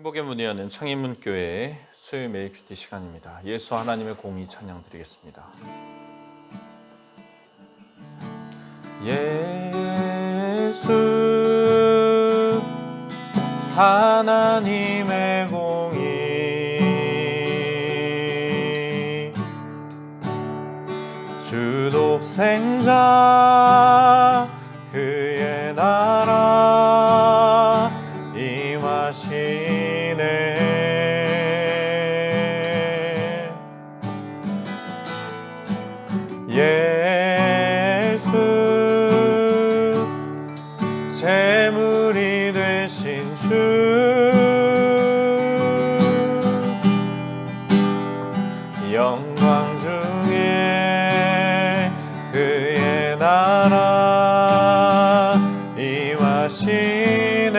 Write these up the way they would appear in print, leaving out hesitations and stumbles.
행복의 문을 여는 창인문교회의 수요일 매일 큐티 시간입니다. 예수 하나님의 공의 찬양 드리겠습니다. 예수 하나님의 공의 주 독생자 그의 나라 임하시네. 예수 재물이 되신 주 영광 중에 그의 나라 임하시네.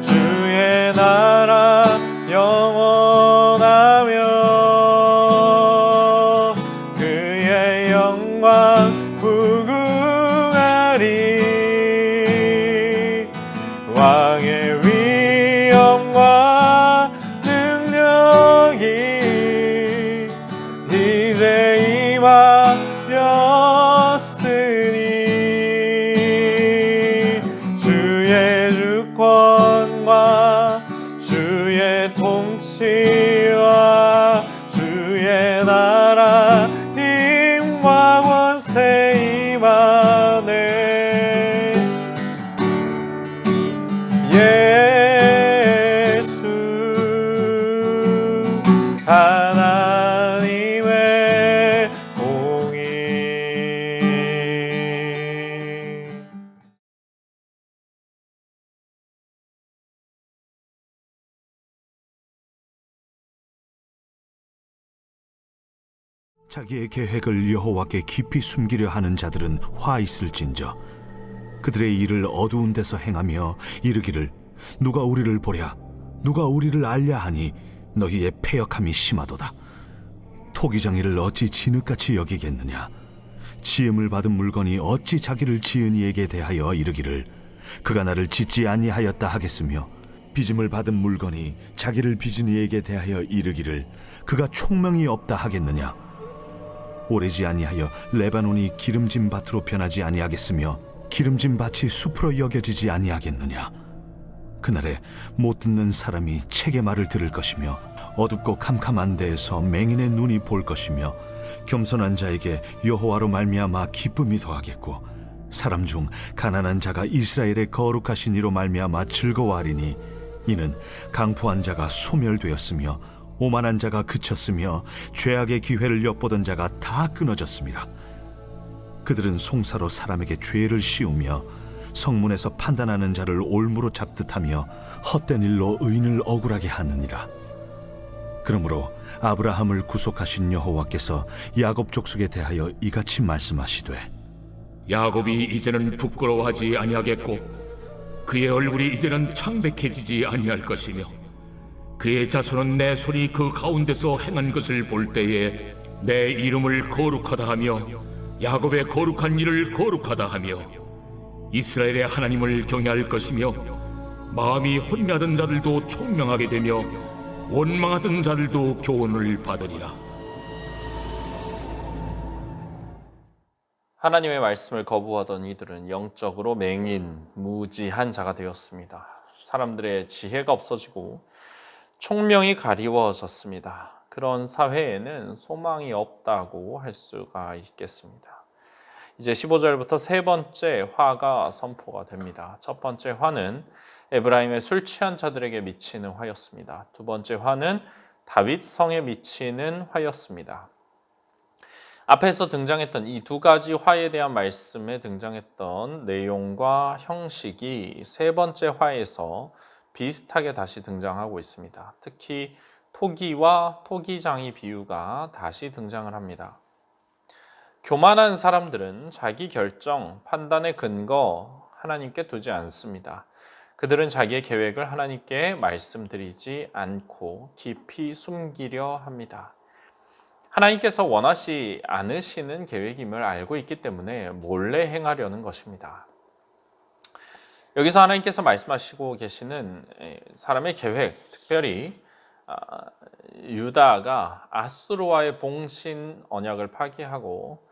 주의 나라 영원하며 그의 영광 무궁하리. 왕의 위엄과 능력이 이제 임하였으니 주의 주권과 주의 통치와 주의 나라 힘과 권세 임하네. 예수 하나님의 공의. 자기의 계획을 여호와께 깊이 숨기려 하는 자들은 화 있을진저. 그들의 일을 어두운 데서 행하며 이르기를 누가 우리를 보랴 누가 우리를 알랴 하니 너희의 패역함이 심하도다. 토기장이를 어찌 진흙같이 여기겠느냐. 지음을 받은 물건이 어찌 자기를 지은 이에게 대하여 이르기를 그가 나를 짓지 아니하였다 하겠으며 빚음을 받은 물건이 자기를 빚은 이에게 대하여 이르기를 그가 총명이 없다 하겠느냐. 오래지 아니하여 레바논이 기름진 밭으로 변하지 아니하겠으며 기름진 밭이 숲으로 여겨지지 아니하겠느냐. 그날에 못 듣는 사람이 책의 말을 들을 것이며 어둡고 캄캄한 데에서 맹인의 눈이 볼 것이며 겸손한 자에게 여호와로 말미암아 기쁨이 더하겠고 사람 중 가난한 자가 이스라엘의 거룩하신 이로 말미암아 즐거워하리니 이는 강포한 자가 소멸되었으며 오만한 자가 그쳤으며 죄악의 기회를 엿보던 자가 다 끊어졌습니다. 그들은 송사로 사람에게 죄를 씌우며 성문에서 판단하는 자를 올무로 잡듯하며 헛된 일로 의인을 억울하게 하느니라. 그러므로 아브라함을 구속하신 여호와께서 야곱 족속에 대하여 이같이 말씀하시되 야곱이 이제는 부끄러워하지 아니하겠고 그의 얼굴이 이제는 창백해지지 아니할 것이며 그의 자손은 내 손이 그 가운데서 행한 것을 볼 때에 내 이름을 거룩하다 하며 야곱의 거룩한 일을 거룩하다 하며 이스라엘의 하나님을 경외할 것이며 마음이 혼미하던 자들도 총명하게 되며 원망하던 자들도 교훈을 받으리라. 하나님의 말씀을 거부하던 이들은 영적으로 맹인, 무지한 자가 되었습니다. 사람들의 지혜가 없어지고 총명이 가리워졌습니다. 그런 사회에는 소망이 없다고 할 수가 있겠습니다. 이제 15절부터 세 번째 화가 선포가 됩니다. 첫 번째 화는 에브라임의 술 취한 자들에게 미치는 화였습니다. 두 번째 화는 다윗 성에 미치는 화였습니다. 앞에서 등장했던 이 두 가지 화에 대한 말씀에 등장했던 내용과 형식이 세 번째 화에서 비슷하게 다시 등장하고 있습니다. 특히 토기와 토기장이 비유가 다시 등장을 합니다. 교만한 사람들은 자기 결정, 판단의 근거 하나님께 두지 않습니다. 그들은 자기의 계획을 하나님께 말씀드리지 않고 깊이 숨기려 합니다. 하나님께서 원하시 않으시는 계획임을 알고 있기 때문에 몰래 행하려는 것입니다. 여기서 하나님께서 말씀하시고 계시는 사람의 계획, 특별히 유다가 아수르와의 봉신 언약을 파기하고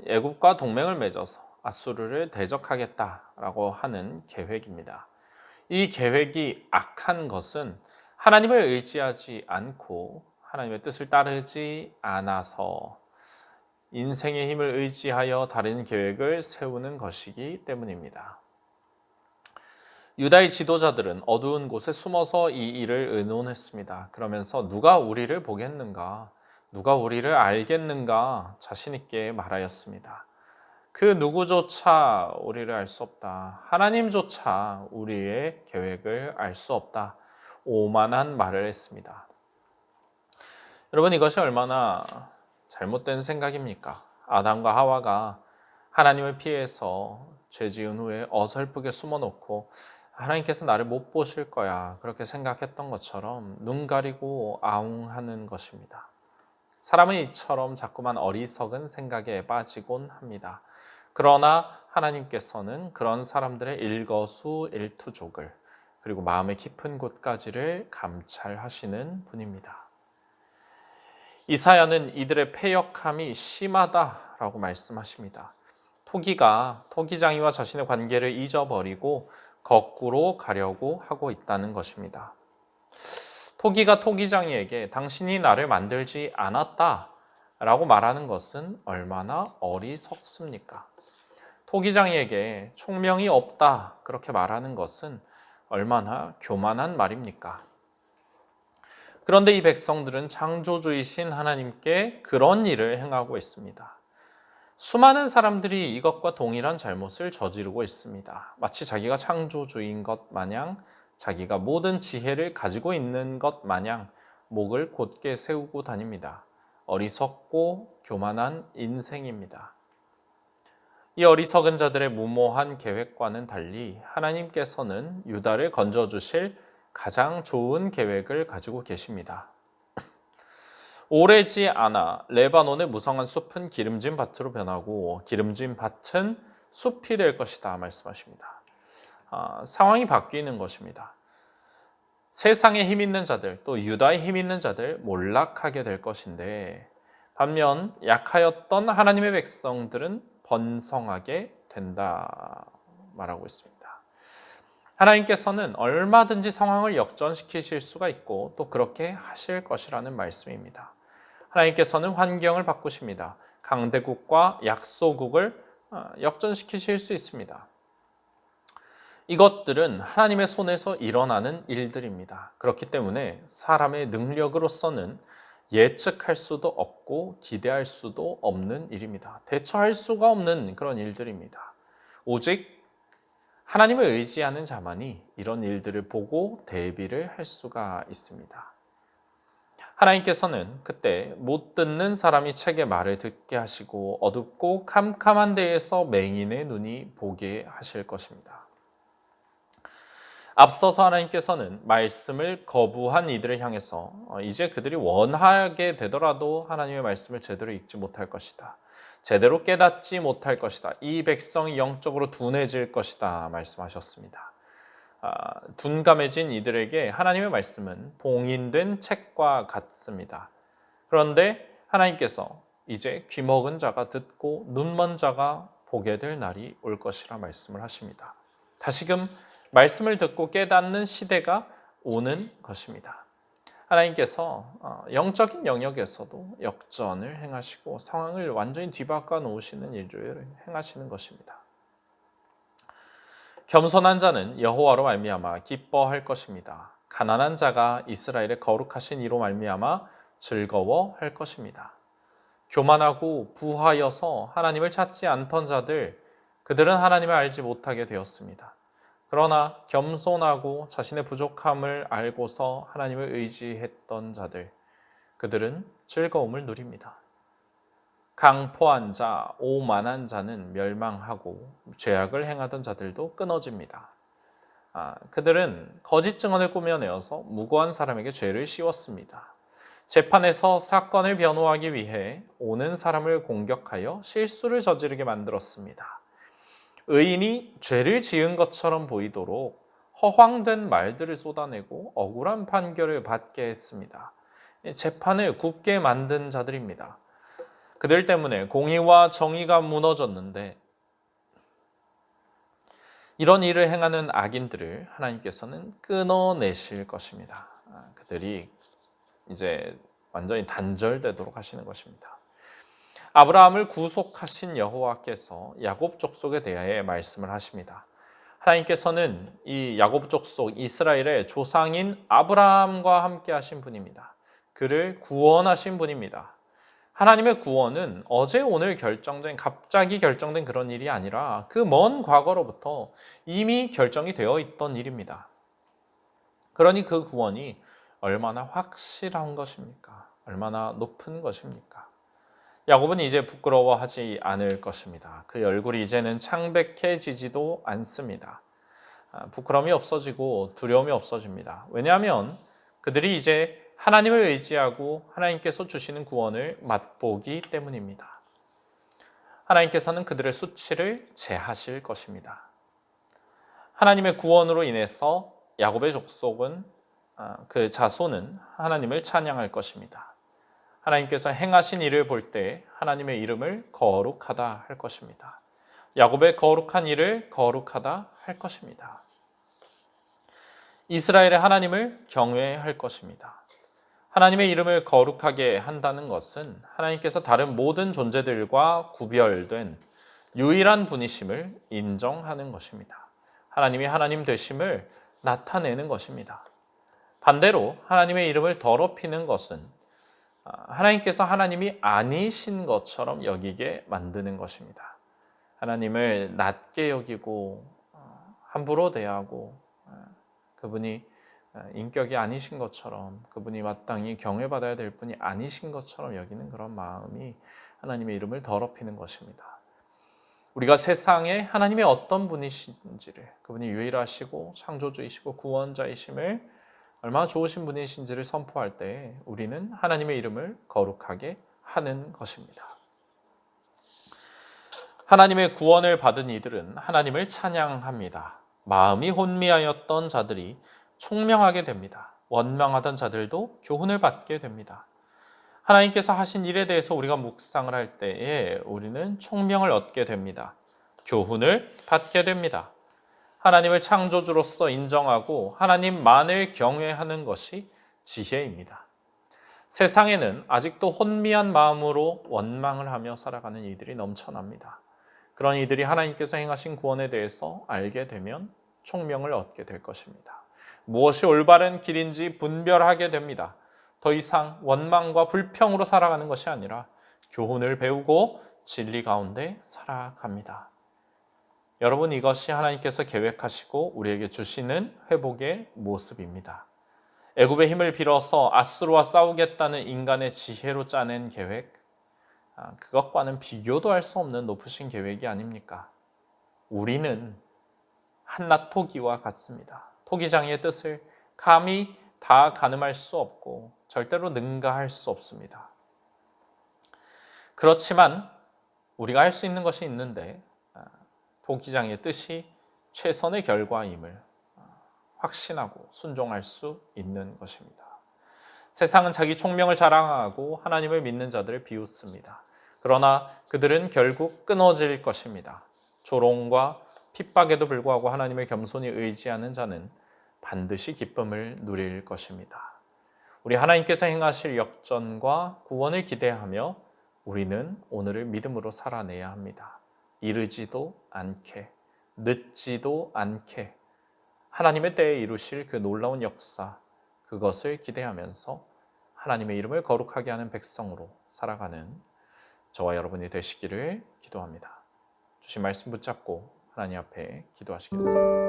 애굽과 동맹을 맺어서 아수르를 대적하겠다라고 하는 계획입니다. 이 계획이 악한 것은 하나님을 의지하지 않고 하나님의 뜻을 따르지 않아서 인생의 힘을 의지하여 다른 계획을 세우는 것이기 때문입니다. 유다의 지도자들은 어두운 곳에 숨어서 이 일을 의논했습니다. 그러면서 누가 우리를 보겠는가, 누가 우리를 알겠는가 자신 있게 말하였습니다. 그 누구조차 우리를 알 수 없다. 하나님조차 우리의 계획을 알 수 없다. 오만한 말을 했습니다. 여러분, 이것이 얼마나 잘못된 생각입니까? 아담과 하와가 하나님을 피해서 죄 지은 후에 어설프게 숨어놓고 하나님께서 나를 못 보실 거야 그렇게 생각했던 것처럼 눈 가리고 아웅하는 것입니다. 사람은 이처럼 자꾸만 어리석은 생각에 빠지곤 합니다. 그러나 하나님께서는 그런 사람들의 일거수일투족을 그리고 마음의 깊은 곳까지를 감찰하시는 분입니다. 이사야는 이들의 패역함이 심하다라고 말씀하십니다. 토기장이와 자신의 관계를 잊어버리고 거꾸로 가려고 하고 있다는 것입니다. 토기가 토기장이에게 당신이 나를 만들지 않았다라고 말하는 것은 얼마나 어리석습니까? 토기장이에게 총명이 없다 그렇게 말하는 것은 얼마나 교만한 말입니까? 그런데 이 백성들은 창조주이신 하나님께 그런 일을 행하고 있습니다. 수많은 사람들이 이것과 동일한 잘못을 저지르고 있습니다. 마치 자기가 창조주인 것 마냥, 자기가 모든 지혜를 가지고 있는 것 마냥 목을 곧게 세우고 다닙니다. 어리석고 교만한 인생입니다. 이 어리석은 자들의 무모한 계획과는 달리 하나님께서는 유다를 건져주실 가장 좋은 계획을 가지고 계십니다. 오래지 않아 레바논의 무성한 숲은 기름진 밭으로 변하고 기름진 밭은 숲이 될 것이다 말씀하십니다. 상황이 바뀌는 것입니다. 세상에 힘 있는 자들, 또 유다에 힘 있는 자들 몰락하게 될 것인데 반면 약하였던 하나님의 백성들은 번성하게 된다 말하고 있습니다. 하나님께서는 얼마든지 상황을 역전시키실 수가 있고 또 그렇게 하실 것이라는 말씀입니다. 하나님께서는 환경을 바꾸십니다. 강대국과 약소국을 역전시키실 수 있습니다. 이것들은 하나님의 손에서 일어나는 일들입니다. 그렇기 때문에 사람의 능력으로서는 예측할 수도 없고 기대할 수도 없는 일입니다. 대처할 수가 없는 그런 일들입니다. 오직 하나님을 의지하는 자만이 이런 일들을 보고 대비를 할 수가 있습니다. 하나님께서는 그때 못 듣는 사람이 책의 말을 듣게 하시고 어둡고 캄캄한 데에서 맹인의 눈이 보게 하실 것입니다. 앞서서 하나님께서는 말씀을 거부한 이들을 향해서 이제 그들이 원하게 되더라도 하나님의 말씀을 제대로 읽지 못할 것이다. 제대로 깨닫지 못할 것이다. 이 백성이 영적으로 둔해질 것이다 말씀하셨습니다. 둔감해진 이들에게 하나님의 말씀은 봉인된 책과 같습니다. 그런데 하나님께서 이제 귀먹은 자가 듣고 눈먼 자가 보게 될 날이 올 것이라 말씀을 하십니다. 다시금 말씀을 듣고 깨닫는 시대가 오는 것입니다. 하나님께서 영적인 영역에서도 역전을 행하시고 상황을 완전히 뒤바꿔 놓으시는 일을 행하시는 것입니다. 겸손한 자는 여호와로 말미암아 기뻐할 것입니다. 가난한 자가 이스라엘의 거룩하신 이로 말미암아 즐거워할 것입니다. 교만하고 부하여서 하나님을 찾지 않던 자들, 그들은 하나님을 알지 못하게 되었습니다. 그러나 겸손하고 자신의 부족함을 알고서 하나님을 의지했던 자들, 그들은 즐거움을 누립니다. 강포한 자, 오만한 자는 멸망하고 죄악을 행하던 자들도 끊어집니다. 그들은 거짓 증언을 꾸며내어서 무고한 사람에게 죄를 씌웠습니다. 재판에서 사건을 변호하기 위해 오는 사람을 공격하여 실수를 저지르게 만들었습니다. 의인이 죄를 지은 것처럼 보이도록 허황된 말들을 쏟아내고 억울한 판결을 받게 했습니다. 재판을 굽게 만든 자들입니다. 그들 때문에 공의와 정의가 무너졌는데 이런 일을 행하는 악인들을 하나님께서는 끊어내실 것입니다. 그들이 이제 완전히 단절되도록 하시는 것입니다. 아브라함을 구속하신 여호와께서 야곱 족속에 대하여 말씀을 하십니다. 하나님께서는 이 야곱 족속 이스라엘의 조상인 아브라함과 함께 하신 분입니다. 그를 구원하신 분입니다. 하나님의 구원은 어제 오늘 갑자기 결정된 그런 일이 아니라 그 먼 과거로부터 이미 결정이 되어 있던 일입니다. 그러니 그 구원이 얼마나 확실한 것입니까? 얼마나 높은 것입니까? 야곱은 이제 부끄러워하지 않을 것입니다. 그 얼굴이 이제는 창백해지지도 않습니다. 부끄러움이 없어지고 두려움이 없어집니다. 왜냐하면 그들이 이제 하나님을 의지하고 하나님께서 주시는 구원을 맛보기 때문입니다. 하나님께서는 그들의 수치를 제하실 것입니다. 하나님의 구원으로 인해서 야곱의 족속은 그 자손은 하나님을 찬양할 것입니다. 하나님께서 행하신 일을 볼 때 하나님의 이름을 거룩하다 할 것입니다. 야곱의 거룩한 일을 거룩하다 할 것입니다. 이스라엘의 하나님을 경외할 것입니다. 하나님의 이름을 거룩하게 한다는 것은 하나님께서 다른 모든 존재들과 구별된 유일한 분이심을 인정하는 것입니다. 하나님이 하나님 되심을 나타내는 것입니다. 반대로 하나님의 이름을 더럽히는 것은 하나님께서 하나님이 아니신 것처럼 여기게 만드는 것입니다. 하나님을 낮게 여기고 함부로 대하고 그분이 인격이 아니신 것처럼, 그분이 마땅히 경외받아야 될 분이 아니신 것처럼 여기는 그런 마음이 하나님의 이름을 더럽히는 것입니다. 우리가 세상에 하나님의 어떤 분이신지를, 그분이 유일하시고 창조주이시고 구원자이심을 얼마나 좋으신 분이신지를 선포할 때 우리는 하나님의 이름을 거룩하게 하는 것입니다. 하나님의 구원을 받은 이들은 하나님을 찬양합니다. 마음이 혼미하였던 자들이 총명하게 됩니다. 원망하던 자들도 교훈을 받게 됩니다. 하나님께서 하신 일에 대해서 우리가 묵상을 할 때에 우리는 총명을 얻게 됩니다. 교훈을 받게 됩니다. 하나님을 창조주로서 인정하고 하나님만을 경외하는 것이 지혜입니다. 세상에는 아직도 혼미한 마음으로 원망을 하며 살아가는 이들이 넘쳐납니다. 그런 이들이 하나님께서 행하신 구원에 대해서 알게 되면 총명을 얻게 될 것입니다. 무엇이 올바른 길인지 분별하게 됩니다. 더 이상 원망과 불평으로 살아가는 것이 아니라 교훈을 배우고 진리 가운데 살아갑니다. 여러분, 이것이 하나님께서 계획하시고 우리에게 주시는 회복의 모습입니다. 애굽의 힘을 빌어서 아수르와 싸우겠다는 인간의 지혜로 짜낸 계획, 그것과는 비교도 할 수 없는 높으신 계획이 아닙니까? 우리는 한낱 토기와 같습니다. 토기장의 뜻을 감히 다 가늠할 수 없고 절대로 능가할 수 없습니다. 그렇지만 우리가 할 수 있는 것이 있는데 토기장의 뜻이 최선의 결과임을 확신하고 순종할 수 있는 것입니다. 세상은 자기 총명을 자랑하고 하나님을 믿는 자들을 비웃습니다. 그러나 그들은 결국 끊어질 것입니다. 조롱과 핍박에도 불구하고 하나님을 겸손히 의지하는 자는 반드시 기쁨을 누릴 것입니다. 우리 하나님께서 행하실 역전과 구원을 기대하며 우리는 오늘을 믿음으로 살아내야 합니다. 이르지도 않게, 늦지도 않게 하나님의 때에 이루실 그 놀라운 역사, 그것을 기대하면서 하나님의 이름을 거룩하게 하는 백성으로 살아가는 저와 여러분이 되시기를 기도합니다. 주신 말씀 붙잡고 하나님 앞에 기도하시겠습니다.